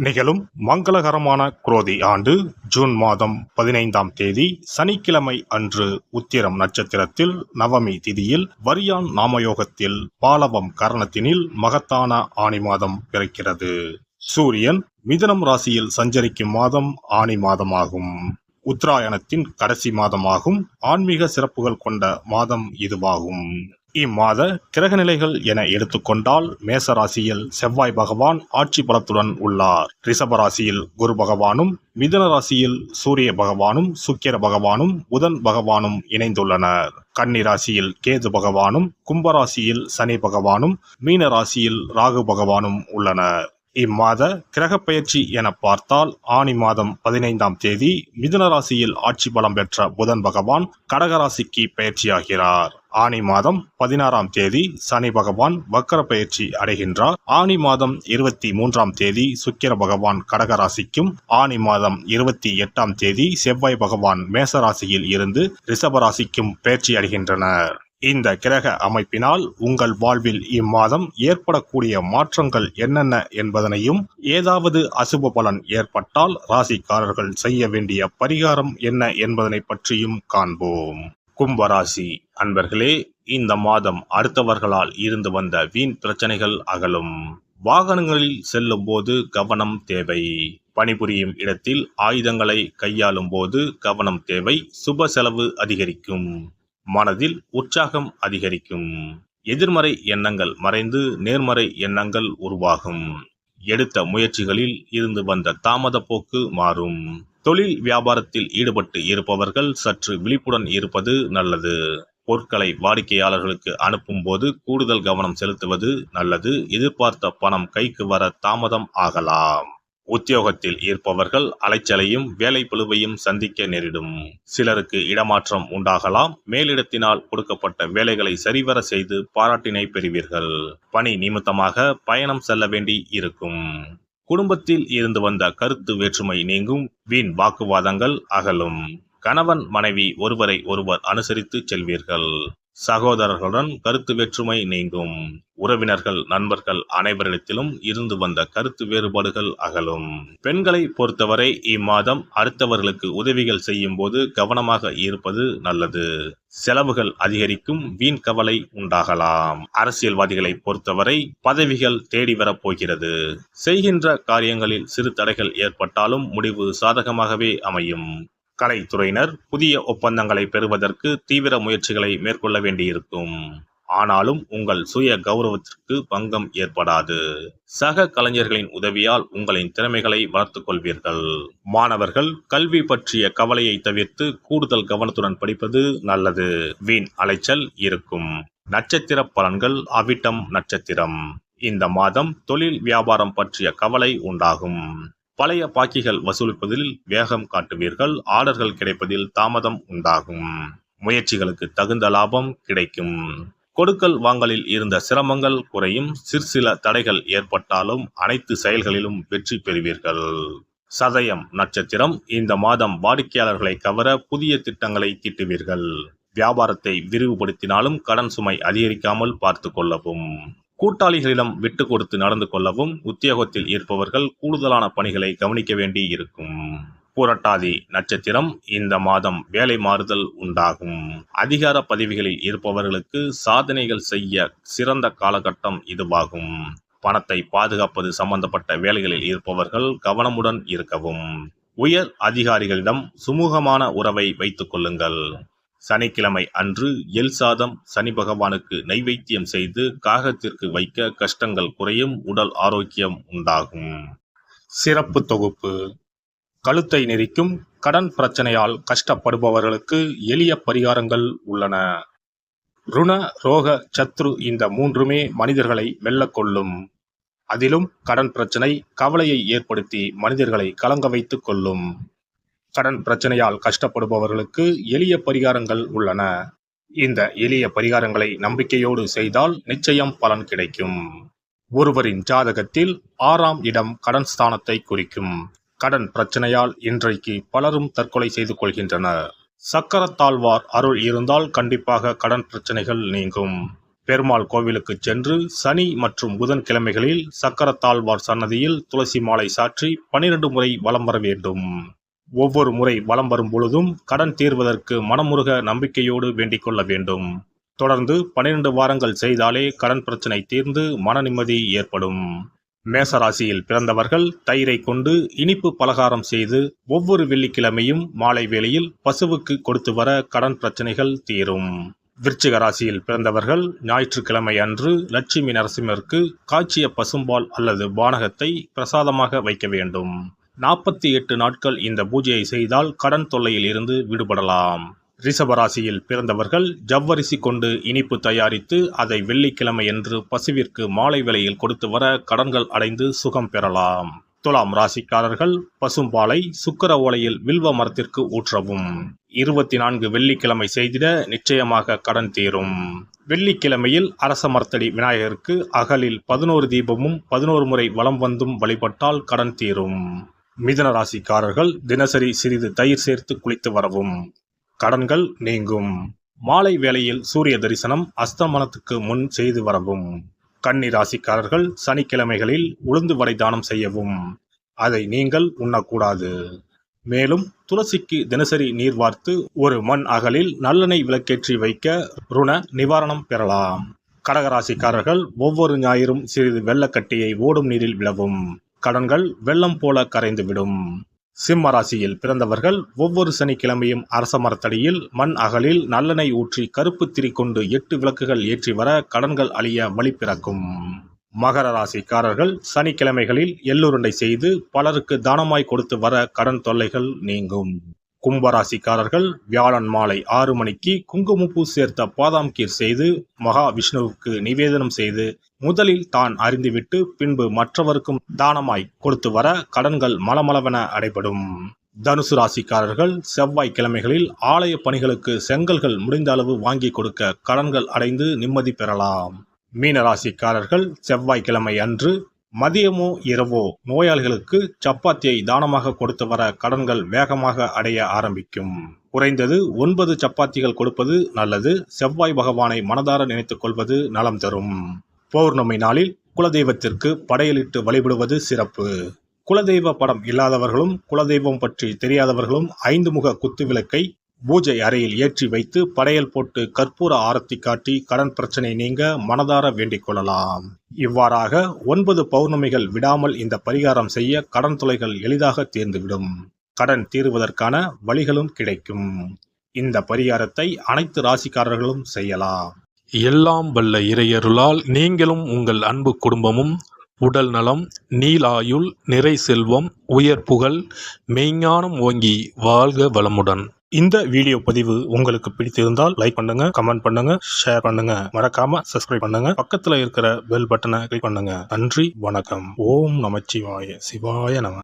நிகழும் மங்களகரமான குரோதி ஆண்டு ஜூன் மாதம் 15ஆம் தேதி சனிக்கிழமை அன்று உத்திரம் நட்சத்திரத்தில் நவமி திதியில் வரியான் நாமயோகத்தில் பாலவம் கரணத்தினில் மகத்தான ஆனி மாதம் பிறக்கிறது. சூரியன் மிதுனம் ராசியில் சஞ்சரிக்கும் மாதம் ஆனி மாதமாகும். உத்தராயணத்தின் கடைசி மாதமாகும். ஆன்மீக சிறப்புகள் கொண்ட மாதம் இதுவாகும். இம்மாத கிரகநிலைகள் என எடுத்துக்கொண்டால் மேசராசியில் செவ்வாய் பகவான் ஆட்சி பலத்துடன் உள்ளார். ரிஷபராசியில் குரு பகவானும், மிதுன ராசியில் சூரிய பகவானும், சுக்கிர பகவானும், புதன் பகவானும் இணைந்துள்ளனர். கன்னி ராசியில் கேது பகவானும், கும்பராசியில் சனி பகவானும், மீன ராசியில் ராகு பகவானும் உள்ளனர். இம்மாத கிரக பெயர்ச்சி என பார்த்தால் ஆனி மாதம் 15ஆம் தேதி மிதுன ராசியில் ஆட்சி பலம் பெற்ற புதன் பகவான் கடகராசிக்கு பயிற்சியாகிறார். ஆனி மாதம் 16ஆம் தேதி சனி பகவான் வக்கர பயிற்சி அடைகின்றார். ஆனி மாதம் 23ஆம் தேதி சுக்கிர பகவான் கடகராசிக்கும், ஆனி மாதம் 28ஆம் தேதி செவ்வாய் பகவான் மேசராசியில் இருந்து ரிஷபராசிக்கும் பயிற்சி அடைகின்றனர். இந்த கிரக அமைப்பினால் உங்கள் வாழ்வில் இம்மாதம் ஏற்படக்கூடிய மாற்றங்கள் என்னென்ன என்பதனையும், ஏதாவது அசுப பலன் ஏற்பட்டால் ராசிக்காரர்கள் செய்ய வேண்டிய பரிகாரம் என்ன என்பதனை பற்றியும் காண்போம். கும்பராசி அன்பர்களே, இந்த மாதம் அடுத்தவர்களால் இருந்து வந்த வீண் பிரச்சனைகள் அகலும். வாகனங்களில் செல்லும் போது கவனம் தேவை. பணிபுரியும் இடத்தில் ஆயுதங்களை கையாளும் போது கவனம் தேவை. சுப செலவு அதிகரிக்கும். மனதில் உற்சாகம் அதிகரிக்கும். எதிர்மறை எண்ணங்கள் மறைந்து நேர்மறை எண்ணங்கள் உருவாகும். எடுத்த முயற்சிகளில் இருந்து வந்த தாமத போக்கு மாறும். தொழில் வியாபாரத்தில் ஈடுபட்டு இருப்பவர்கள் சற்று விழிப்புடன் இருப்பது நல்லது. பொருட்களை வாடிக்கையாளர்களுக்கு அனுப்பும் போது கூடுதல் கவனம் செலுத்துவது நல்லது. எதிர்பார்த்த பணம் கைக்கு வர தாமதம் ஆகலாம். உத்தியோகத்தில் இருப்பவர்கள் அலைச்சலையும் வேலை பளுவையும் சந்திக்க நேரிடும். சிலருக்கு இடமாற்றம் உண்டாகலாம். மேலிடத்தினால் கொடுக்கப்பட்ட வேலைகளை சரிவர செய்து பாராட்டினை பெறுவீர்கள். பணி நிமித்தமாக பயணம் செல்ல வேண்டி இருக்கும். குடும்பத்தில் இருந்து வந்த கருத்து வேற்றுமை நீங்கும். வீண் வாக்குவாதங்கள் அகலும். கணவன் மனைவி ஒருவரை ஒருவர் அனுசரித்து செல்வீர்கள். சகோதரர்களுடன் கருத்து வேற்றுமை நீங்கும். உறவினர்கள் நண்பர்கள் அனைவரிடத்திலும் இருந்து வந்த கருத்து வேறுபாடுகள் அகலும். பெண்களை பொறுத்தவரை இம்மாதம் அடுத்தவர்களுக்கு உதவிகள் செய்யும் போது கவனமாக இருப்பது நல்லது. செலவுகள் அதிகரிக்கும். வீண் கவலை உண்டாகலாம். அரசியல்வாதிகளை பொறுத்தவரை பதவிகள் தேடி வரப் போகிறது. செய்கின்ற காரியங்களில் சிறு தடைகள் ஏற்பட்டாலும் முடிவு சாதகமாகவே அமையும். கலைத்துறையினர் புதிய ஒப்பந்தங்களை பெறுவதற்கு தீவிர முயற்சிகளை மேற்கொள்ள வேண்டியிருக்கும். ஆனாலும் உங்கள் சுய கௌரவத்திற்கு பங்கம் ஏற்படாது. சக கலைஞர்களின் உதவியால் உங்களின் திறமைகளை வளர்த்துக் கொள்வீர்கள். மாணவர்கள் கல்வி பற்றிய கவலையை தவிர்த்து கூடுதல் கவனத்துடன் படிப்பது நல்லது. வீண் அலைச்சல் இருக்கும். நட்சத்திர பலன்கள். அவிட்டம் நட்சத்திரம். இந்த மாதம் தொழில் வியாபாரம் பற்றிய கவலை உண்டாகும். பழைய பாக்கிகள் வசூலிப்பதில் வேகம் காட்டுவீர்கள். ஆர்டர்கள் கிடைப்பதில் தாமதம் உண்டாகும். முயற்சிகளுக்கு தகுந்த லாபம் கிடைக்கும். கொடுக்கல் வாங்கலில் இருந்த சிரமங்கள் குறையும். சிற்சில தடைகள் ஏற்பட்டாலும் அனைத்து செயல்களிலும் வெற்றி பெறுவீர்கள். சதயம் நட்சத்திரம். இந்த மாதம் வாடிக்கையாளர்களை கவர புதிய திட்டங்களை தீட்டுவீர்கள். வியாபாரத்தை விரிவுபடுத்தினாலும் கடன் சுமை அதிகரிக்காமல் பார்த்து கொள்ளவும். கூட்டாளிகளிடம் விட்டு கொடுத்து நடந்து கொள்ளவும். உத்தியோகத்தில் இருப்பவர்கள் கூடுதலான பணிகளை கவனிக்க வேண்டி இருக்கும். புரட்டாதி நட்சத்திரம். இந்த மாதம் வேலை மாறுதல் உண்டாகும். அதிகார பதவிகளில் இருப்பவர்களுக்கு சாதனைகள் செய்ய சிறந்த காலகட்டம் இதுவாகும். பணத்தை பாதுகாப்பது சம்பந்தப்பட்ட வேலைகளில் இருப்பவர்கள் கவனமுடன் இருக்கவும். உயர் அதிகாரிகளிடம் சுமூகமான உறவை வைத்துக் கொள்ளுங்கள். சனிக்கிழமை அன்று எல் சாதம் சனி பகவானுக்கு நைவேத்தியம் செய்து காகத்திற்கு வைக்க கஷ்டங்கள் குறையும். உடல் ஆரோக்கியம் உண்டாகும். சிறப்பு தொகுப்பு. கழுத்தை நெரிக்கும் கடன் பிரச்சனையால் கஷ்டப்படுபவர்களுக்கு எளிய பரிகாரங்கள் உள்ளன. ருண ரோக சத்ரு இந்த மூன்றுமே மனிதர்களை வெல்லக்கொள்ளும். அதிலும் கடன் பிரச்சனை கவலையை ஏற்படுத்தி மனிதர்களை கலங்க வைத்துக் கொள்ளும். கடன் பிரச்சனையால் கஷ்டப்படுபவர்களுக்கு எளிய பரிகாரங்கள் உள்ளன. இந்த எளிய பரிகாரங்களை நம்பிக்கையோடு செய்தால் நிச்சயம் பலன் கிடைக்கும். ஒருவரின் ஜாதகத்தில் 6ஆம் இடம் கடன் ஸ்தானத்தை குறிக்கும். கடன் பிரச்சனையால் இன்றைக்கு பலரும் தற்கொலை செய்து கொள்கின்றனர். சக்கரத்தாழ்வார் அருள் இருந்தால் கண்டிப்பாக கடன் பிரச்சனைகள் நீங்கும். பெருமாள் கோவிலுக்கு சென்று சனி மற்றும் புதன்கிழமைகளில் சக்கரத்தாழ்வார் சன்னதியில் துளசி மாலை சாற்றி 12 முறை வலம் வர வேண்டும். ஒவ்வொரு முறை வலம் வரும் பொழுதும் கடன் தீர்வதற்கு மனமுருக நம்பிக்கையோடு வேண்டிக் கொள்ள வேண்டும். தொடர்ந்து 12 வாரங்கள் செய்தாலே கடன் பிரச்சனை தீர்ந்து மன நிம்மதி ஏற்படும். மேசராசியில் பிறந்தவர்கள் தயிரை கொண்டு இனிப்பு பலகாரம் செய்து ஒவ்வொரு வெள்ளிக்கிழமையும் மாலை வேளையில் பசுவுக்கு கொடுத்து வர கடன் பிரச்சனைகள் தீரும். விருச்சிக ராசியில் பிறந்தவர்கள் ஞாயிற்றுக்கிழமை அன்று லட்சுமி நரசிம்மருக்கு காய்ச்சிய பசும்பால் அல்லது பானகத்தை பிரசாதமாக வைக்க வேண்டும். 48 நாட்கள் இந்த பூஜையை செய்தால் கடன் தொல்லையில் இருந்து விடுபடலாம். ரிஷபராசியில் பிறந்தவர்கள் ஜவ்வரிசி கொண்டு இனிப்பு தயாரித்து அதை வெள்ளிக்கிழமையன்று பசுவிற்கு மாலை வேளையில் கொடுத்து வர கடன்கள் அடைந்து சுகம் பெறலாம். துலாம் ராசிக்காரர்கள் பசும்பாலை சுக்கிர ஓலையில் வில்வ மரத்திற்கு ஊற்றவும். 24 வெள்ளிக்கிழமை செய்திட நிச்சயமாக கடன் தீரும். வெள்ளிக்கிழமையில் அரச மரத்தடி விநாயகருக்கு அகலில் 11 தீபமும் 11 முறை வலம் வந்தும் வழிபட்டால் கடன் தீரும். மிதுன ராசிக்காரர்கள் தினசரி சிறிது தயிர் சேர்த்து குளித்து வரவும். கடன்கள் நீங்கும். மாலை வேளையில் சூரிய தரிசனம் அஸ்தமனத்துக்கு முன் செய்து வரவும். கன்னி ராசிக்காரர்கள் சனிக்கிழமைகளில் உளுந்து வடை தானம் செய்யவும். அதை நீங்கள் உண்ணக்கூடாது. மேலும் துளசிக்கு தினசரி நீர் வார்த்து ஒரு மண் அகலில் நல்லெண்ணெய் விளக்கேற்றி வைக்க ருண நிவாரணம் பெறலாம். கடகராசிக்காரர்கள் ஒவ்வொரு ஞாயிறும் சிறிது வெள்ளக்கட்டியை ஓடும் நீரில் விழவும். கடன்கள் வெள்ளம் போல கரைந்துவிடும். சிம்ம ராசியில் பிறந்தவர்கள் ஒவ்வொரு சனிக்கிழமையும் அரச மரத்தடியில் மண் அகலில் நல்லெண்ணெய் ஊற்றி கருப்பு திரி கொண்டு 8 விளக்குகள் ஏற்றி வர கடன்கள் அழிய வழி பிறக்கும். மகர ராசிக்காரர்கள் சனிக்கிழமைகளில் எள்ளுருண்டை செய்து பலருக்கு தானமாய் கொடுத்து வர கடன் தொல்லைகள் நீங்கும். கும்பராசிக்காரர்கள் வியாழன் மாலை 6 மணிக்கு குங்குமப்பூ சேர்த்த பாதாம் கீர் செய்து மகா விஷ்ணுவுக்கு நிவேதனம் செய்து முதலில் தான் அறிந்துவிட்டு பின்பு மற்றவருக்கும் தானமாய் கொடுத்து வர கடன்கள் மலமளவென அடைபடும். தனுசு ராசிக்காரர்கள் செவ்வாய்க்கிழமைகளில் ஆலய பணிகளுக்கு செங்கல்கள் முடிந்த அளவு வாங்கி கொடுக்க கடன்கள் அடைந்து நிம்மதி பெறலாம். மீன ராசிக்காரர்கள் செவ்வாய்க்கிழமை அன்று மதியமோ இரவோ நோயாளிகளுக்கு சப்பாத்தியை தானமாக கொடுத்து வர கடன்கள் வேகமாக அடைய ஆரம்பிக்கும். குறைந்தது 9 சப்பாத்திகள் கொடுப்பது நல்லது. செவ்வாய் பகவானை மனதார நினைத்துக் கொள்வது நலம் தரும். பௌர்ணமி நாளில் குலதெய்வத்திற்கு படையலிட்டு வழிபடுவது சிறப்பு. குலதெய்வ படம் இல்லாதவர்களும் குலதெய்வம் பற்றி தெரியாதவர்களும் 5 முக குத்து விளக்கை பூஜை அறையில் ஏற்றி வைத்து படையல் போட்டு கற்பூர ஆரத்தி காட்டி கடன் பிரச்சனை நீங்க மனதார வேண்டிக் கொள்ளலாம். இவ்வாறாக 9 பௌர்ணமிகள் விடாமல் இந்த பரிகாரம் செய்ய கடன் தொல்லைகள் எளிதாக தீர்ந்துவிடும். கடன் தீருவதற்கான வழிகளும் கிடைக்கும். இந்த பரிகாரத்தை அனைத்து ராசிக்காரர்களும் செய்யலாம். எல்லாம் வல்ல இறையருளால் நீங்களும் உங்கள் அன்பு குடும்பமும் உடல் நலம், நீலாயுள், நிறை செல்வம், உயர் புகழ், மெய்ஞானம் ஓங்கி வாழ்க வளமுடன். இந்த வீடியோ பதிவு உங்களுக்கு பிடித்திருந்தால் லைக் பண்ணுங்க, கமெண்ட் பண்ணுங்க, ஷேர் பண்ணுங்க, மறக்காம சப்ஸ்கிரைப் பண்ணுங்க, பக்கத்துல இருக்கிற பெல் பட்டனை கிளிக் பண்ணுங்க. நன்றி, வணக்கம். ஓம் நமச்சிவாய. சிவாய நம.